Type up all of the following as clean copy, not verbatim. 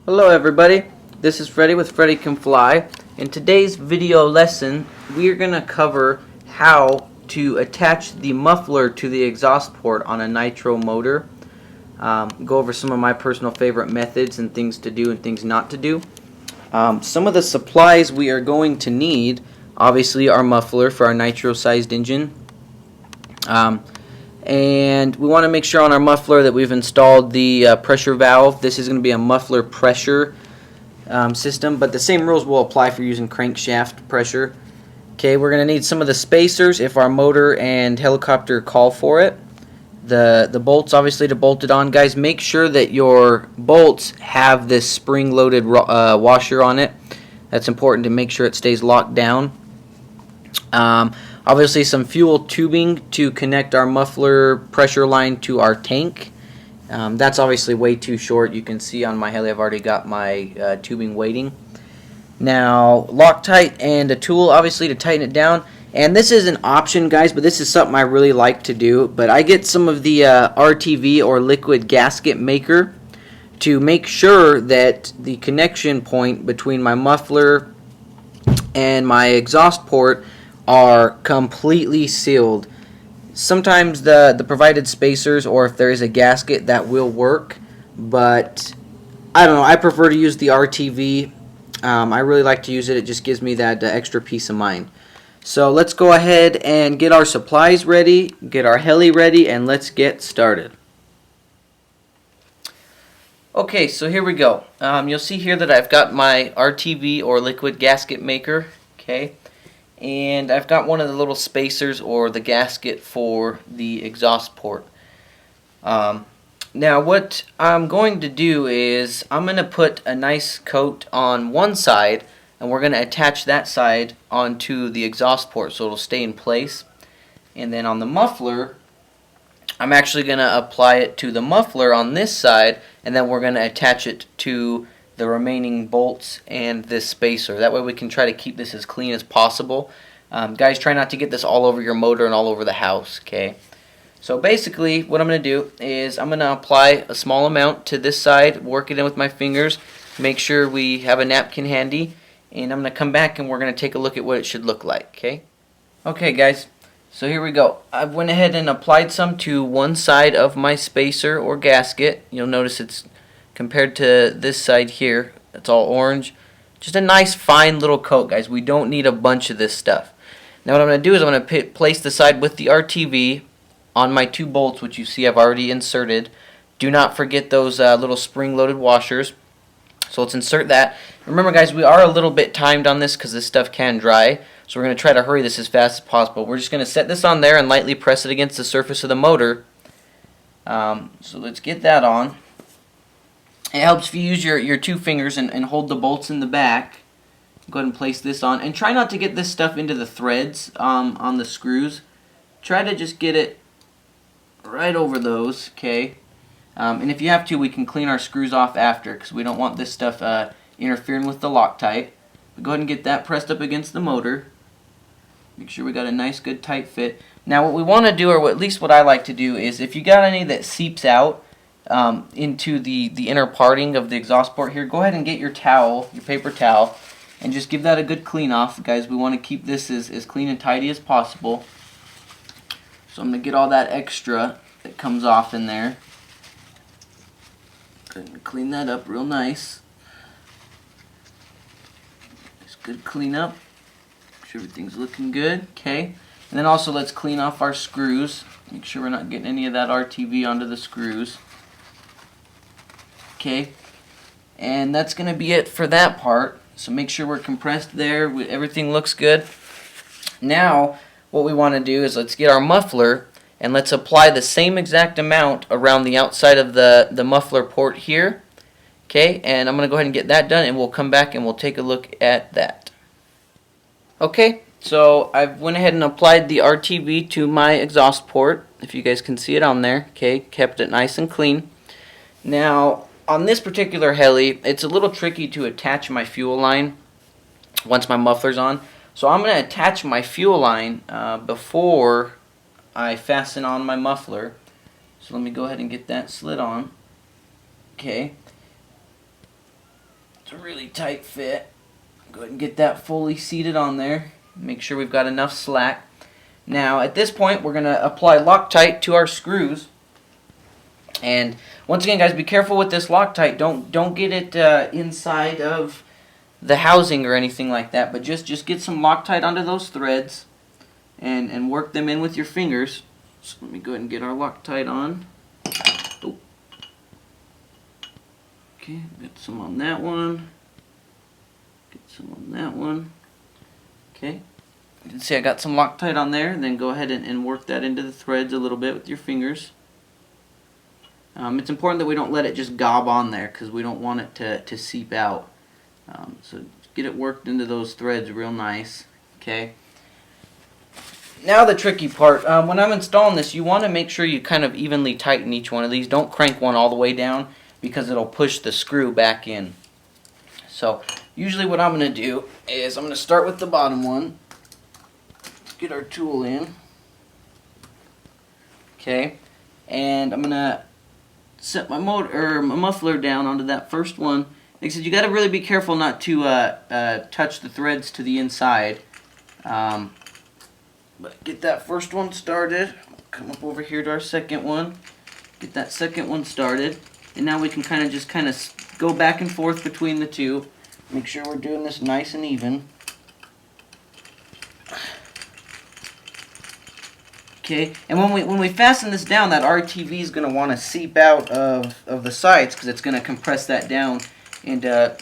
Hello everybody, this is Freddy with Freddy Can Fly. In today's video lesson, we are going to cover how to attach the muffler to the exhaust port on a nitro motor. Go over some of my personal favorite methods and things to do and things not to do. Some of the supplies we are going to need, obviously our muffler for our nitro sized engine. And we want to make sure on our muffler that we've installed the pressure valve. This is going to be a muffler pressure system, but the same rules will apply for using crankshaft pressure. Okay, we're going to need some of the spacers if our motor and helicopter call for it. The bolts, obviously, to bolt it on. Guys, make sure that your bolts have this spring-loaded washer on it. That's important to make sure it stays locked down. Obviously some fuel tubing to connect our muffler pressure line to our tank. That's obviously way too short. You can see on my Heli I've already got my tubing waiting. Now Loctite and a tool obviously to tighten it down. And this is an option, guys, but this is something I really like to do. But I get some of the RTV or liquid gasket maker to make sure that the connection point between my muffler and my exhaust port are completely sealed. Sometimes the provided spacers, or if there is a gasket, that will work, but I don't know, I prefer to use the RTV. I really like to use it. It just gives me that extra peace of mind. So let's go ahead and get our supplies ready, get our Heli ready, and let's get started. Okay, so here we go. You'll see here that I've got my RTV or liquid gasket maker. Okay. And I've got one of the little spacers or the gasket for the exhaust port. Now what I'm going to do is I'm going to put a nice coat on one side, and we're going to attach that side onto the exhaust port so it'll stay in place. And then on the muffler, I'm actually going to apply it to the muffler on this side, and then we're going to attach it to the remaining bolts and this spacer. That way we can try to keep this as clean as possible. Guys, try not to get this all over your motor and all over the house, okay? So basically what I'm going to do is I'm going to apply a small amount to this side, work it in with my fingers, make sure we have a napkin handy, and I'm going to come back and we're going to take a look at what it should look like, okay? Okay guys, so here we go. I went ahead and applied some to one side of my spacer or gasket. You'll notice it's compared to this side here, it's all orange. Just a nice fine little coat, guys. We don't need a bunch of this stuff. Now what I'm going to do is I'm going to place the side with the RTV on my two bolts, which you see I've already inserted. Do not forget those little spring-loaded washers. So let's insert that. Remember, guys, we are a little bit timed on this because this stuff can dry. So we're going to try to hurry this as fast as possible. We're just going to set this on there and lightly press it against the surface of the motor. So let's get that on. It helps if you use your two fingers and hold the bolts in the back. Go ahead and place this on. And try not to get this stuff into the threads on the screws. Try to just get it right over those, okay? And if you have to, we can clean our screws off after because we don't want this stuff interfering with the Loctite. But go ahead and get that pressed up against the motor. Make sure we got a nice, good, tight fit. Now what we want to do, or at least what I like to do, is if you got any that seeps out, into the inner parting of the exhaust port here, go ahead and get your towel, your paper towel, and just give that a good clean off. Guys, we want to keep this as clean and tidy as possible. So I'm going to get all that extra that comes off in there. Go ahead and clean that up real nice. Just good clean up. Make sure everything's looking good. Okay. And then also let's clean off our screws. Make sure we're not getting any of that RTV onto the screws. Okay, and that's going to be it for that part. So make sure we're compressed there. Everything looks good. Now, what we want to do is let's get our muffler and let's apply the same exact amount around the outside of the muffler port here. Okay, and I'm going to go ahead and get that done, and we'll come back and we'll take a look at that. Okay, so I went ahead and applied the RTV to my exhaust port. If you guys can see it on there. Okay, kept it nice and clean. Now, on this particular Heli, it's a little tricky to attach my fuel line once my muffler's on. So I'm going to attach my fuel line before I fasten on my muffler. So let me go ahead and get that slid on. Okay. It's a really tight fit. Go ahead and get that fully seated on there. Make sure we've got enough slack. Now at this point we're going to apply Loctite to our screws. And once again, guys, be careful with this Loctite. Don't get it inside of the housing or anything like that, but just get some Loctite onto those threads and work them in with your fingers. So let me go ahead and get our Loctite on. Oh. Okay, get some on that one. Get some on that one. Okay. You can see I got some Loctite on there. Then go ahead and work that into the threads a little bit with your fingers. It's important that we don't let it just gob on there because we don't want it to seep out. So get it worked into those threads real nice. Okay. Now the tricky part. When I'm installing this, you want to make sure you kind of evenly tighten each one of these. Don't crank one all the way down because it'll push the screw back in. So usually what I'm going to do is I'm going to start with the bottom one. Let's get our tool in. Okay. And I'm going to set my muffler down onto that first one. Like I said, you got to really be careful not to touch the threads to the inside. But get that first one started. Come up over here to our second one. Get that second one started, and now we can kind of go back and forth between the two. Make sure we're doing this nice and even. Okay, and when we fasten this down, that RTV is going to want to seep out of the sides because it's going to compress that down into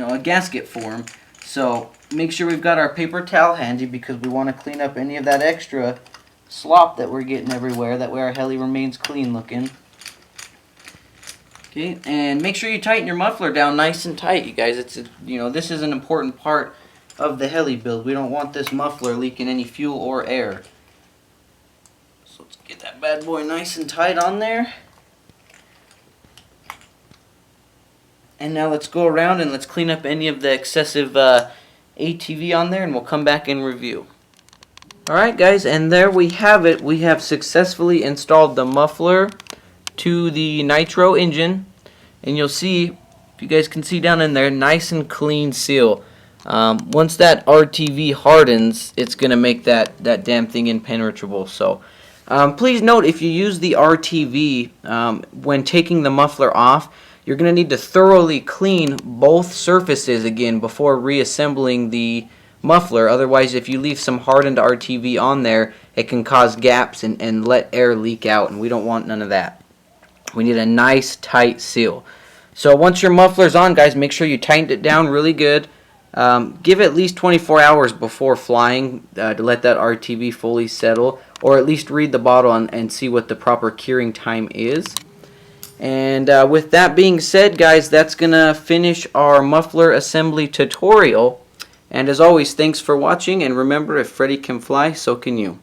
a gasket form. So make sure we've got our paper towel handy because we want to clean up any of that extra slop that we're getting everywhere. That way our heli remains clean looking. Okay, and make sure you tighten your muffler down nice and tight, you guys. This is an important part of the heli build. We don't want this muffler leaking any fuel or air. So let's get that bad boy nice and tight on there. And now let's go around and let's clean up any of the excessive ATV on there, and we'll come back and review. Alright guys, and there we have it. We have successfully installed the muffler to the nitro engine, and you'll see, if you guys can see down in there, nice and clean seal. Once that RTV hardens, it's going to make that damn thing impenetrable. So please note, if you use the RTV when taking the muffler off, you're going to need to thoroughly clean both surfaces again before reassembling the muffler. Otherwise, if you leave some hardened RTV on there, it can cause gaps and let air leak out, and we don't want none of that. We need a nice tight seal. So once your muffler's on, guys, make sure you tighten it down really good. Give at least 24 hours before flying to let that RTV fully settle, or at least read the bottle and see what the proper curing time is. And with that being said, guys, that's going to finish our muffler assembly tutorial. And as always, thanks for watching, and remember, if Freddy can fly, so can you.